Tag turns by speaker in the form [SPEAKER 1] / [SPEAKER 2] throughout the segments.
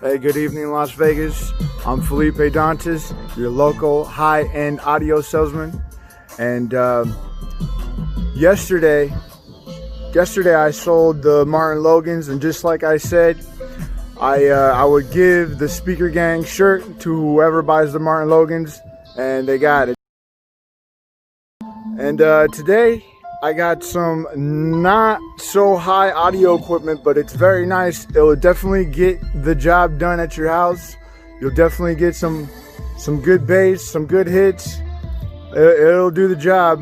[SPEAKER 1] Hey, good evening, Las Vegas. I'm Felipe Dantes, your local high-end audio salesman. And yesterday I sold the Martin Logans, and just like I said, I would give the Speaker Gang shirt to whoever buys the Martin Logans, and they got it. And today I got some not so high audio equipment, but it's very nice. It will definitely get the job done at your house. You'll definitely get some good bass, some good hits. It'll do the job.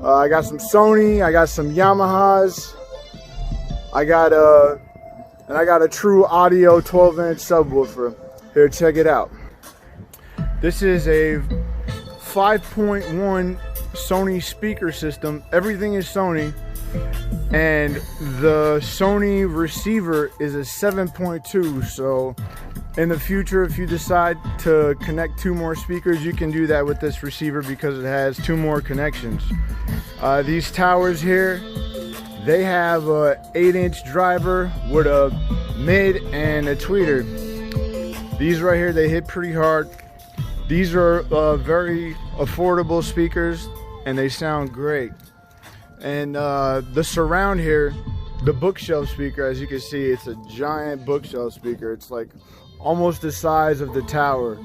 [SPEAKER 1] I got some Sony, I got some Yamahas, I got a Truaudio 12-inch subwoofer. Here, check it out. This is a 5.1 Sony speaker system. Everything is Sony, and the Sony receiver is a 7.2. so in the future, if you decide to connect 2 more speakers, you can do that with this receiver because it has 2 more connections. These towers here, they have a 8-inch driver with a mid and a tweeter. These right here, they hit pretty hard. These are very affordable speakers, and they sound great. And the surround here, the bookshelf speaker, as you can see, it's a giant bookshelf speaker. It's like almost the size of the tower.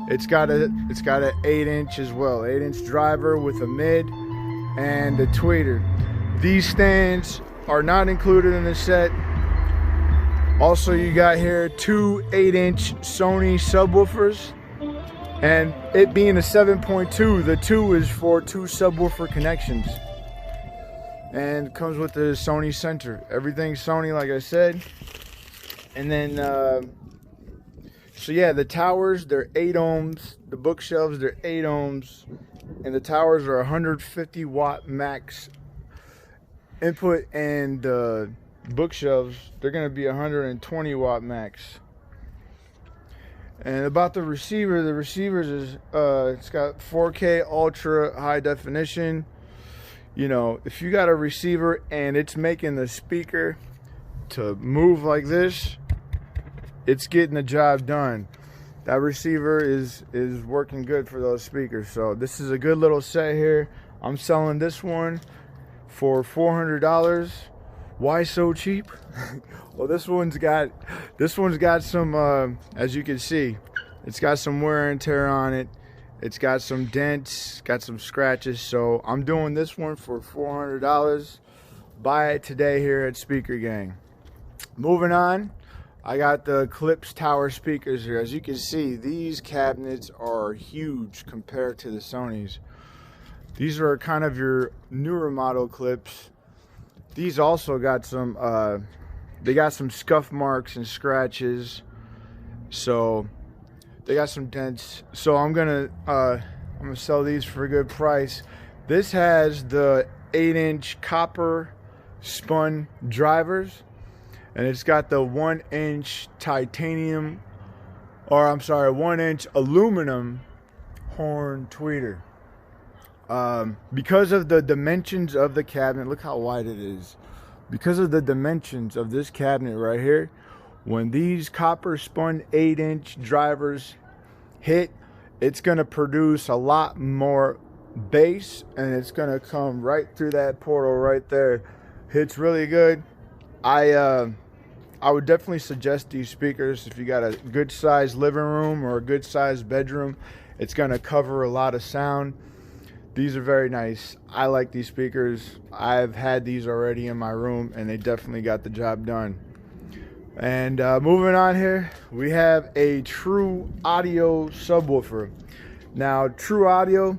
[SPEAKER 1] It's got an 8-inch as well, 8-inch driver with a mid and a tweeter. These stands are not included in the set. Also, you got here 2 8-inch Sony subwoofers. And it being a 7.2, the 2 is for 2 subwoofer connections. And it comes with the Sony center. Everything's Sony, like I said. And then, so yeah, the towers, they're 8 ohms. The bookshelves, they're 8 ohms. And the towers are 150 watt max input. And bookshelves, they're going to be 120 watt max. And about the receivers is it's got 4K ultra high definition. You know, if you got a receiver and it's making the speaker to move like this, it's getting the job done. That receiver is working good for those speakers. So this is a good little set here. I'm selling this one for $400. Why so cheap? Well, this one's got some as you can see, it's got some wear and tear on it. It's got some dents, got some scratches. So I'm doing this one for $400. Buy it today here at Speaker Gang. Moving on, I got the Klipsch tower speakers here. As you can see, these cabinets are huge compared to the Sonys. These are kind of your newer model Klipsch. These also got some they got some scuff marks and scratches, so they got some dents. So I'm gonna sell these for a good price. This has the 8-inch copper spun drivers, and it's got the 1-inch titanium, or I'm sorry, 1-inch aluminum horn tweeter. Because of the dimensions of the cabinet, look how wide it is. Because of the dimensions of this cabinet right here, when these copper spun 8-inch drivers hit, it's going to produce a lot more bass, and it's going to come right through that portal right there. Hits really good. I would definitely suggest these speakers if you got a good sized living room or a good sized bedroom. It's going to cover a lot of sound. These are very nice. I like these speakers. I've had these already in my room, and they definitely got the job done. And moving on here, we have a Truaudio subwoofer. Now, Truaudio,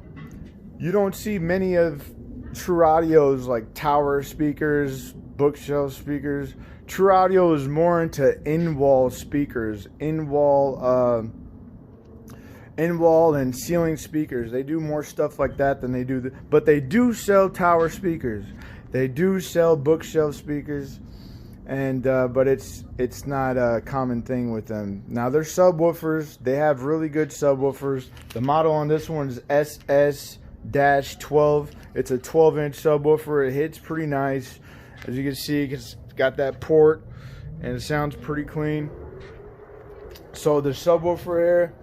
[SPEAKER 1] you don't see many of Truaudio's like tower speakers, bookshelf speakers. Truaudio is more into in-wall speakers, in-wall and ceiling speakers. They do more stuff like that than they do but they do sell tower speakers. They do sell bookshelf speakers, and but it's not a common thing with them. Now, their subwoofers, they have really good subwoofers. The model on this one is SS-12. It's a 12-inch subwoofer. It hits pretty nice. As you can see, it's got that port, and it sounds pretty clean. So the subwoofer here,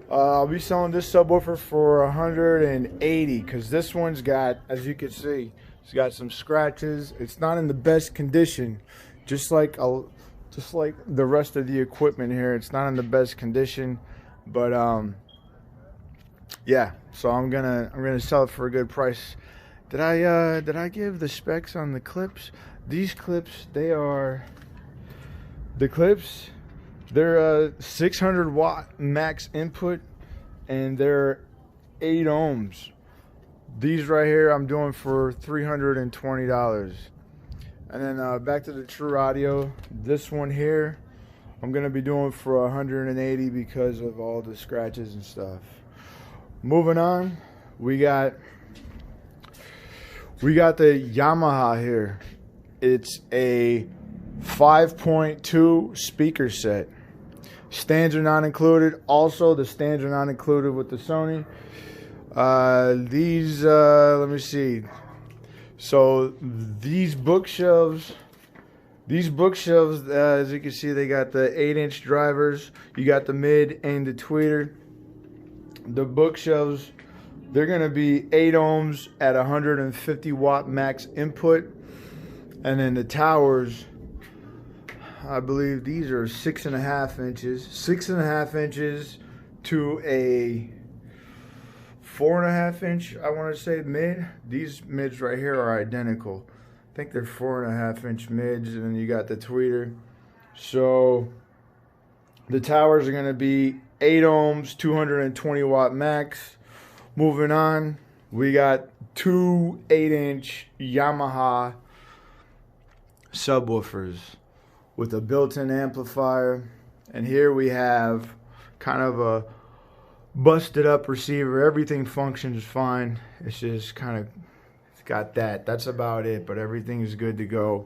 [SPEAKER 1] I'll be selling this subwoofer for 180 because this one's got, as you can see, it's got some scratches. It's not in the best condition, just like the rest of the equipment here. It's not in the best condition, but yeah. So I'm gonna sell it for a good price. Did I give the specs on the Klipsch? These Klipsch, they're 600 watt max input, and they're 8 ohms. These right here I'm doing for $320. And then back to the Truaudio. This one here I'm gonna be doing for 180 because of all the scratches and stuff. Moving on, we got the Yamaha here. It's a 5.2 speaker set. Stands are not included. Also, the stands are not included with the Sony. Let me see. So these bookshelves, as you can see, they got the 8-inch drivers. You got the mid and the tweeter. The bookshelves, they're gonna be 8 ohms at 150 watt max input, and then the towers, I believe these are 6.5 inches. 6.5 inches to a 4.5 inch, I want to say, mid. These mids right here are identical. I think they're 4.5 inch mids, and then you got the tweeter. So the towers are going to be 8 ohms, 220 watt max. Moving on, we got two 8-inch Yamaha subwoofers with a built-in amplifier, and here we have kind of a busted up receiver. Everything functions fine. It's just kind of, it's got that. That's about it, but everything is good to go.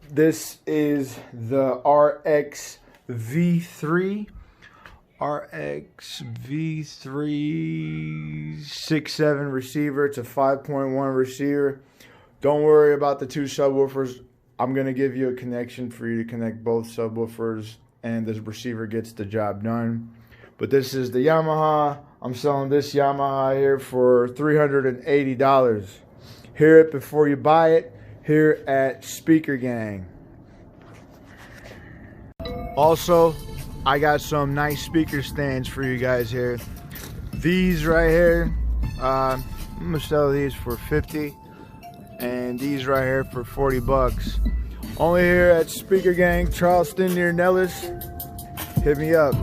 [SPEAKER 1] This is the RX V3 6.7 receiver. It's a 5.1 receiver. Don't worry about the two subwoofers. I'm going to give you a connection for you to connect both subwoofers, and this receiver gets the job done. But this is the Yamaha. I'm selling this Yamaha here for $380. Hear it before you buy it here at Speaker Gang. Also, I got some nice speaker stands for you guys here. These right here, I'm gonna sell these for $50, and these right here for $40. Only here at Speaker Gang, Charleston near Nellis. Hit me up.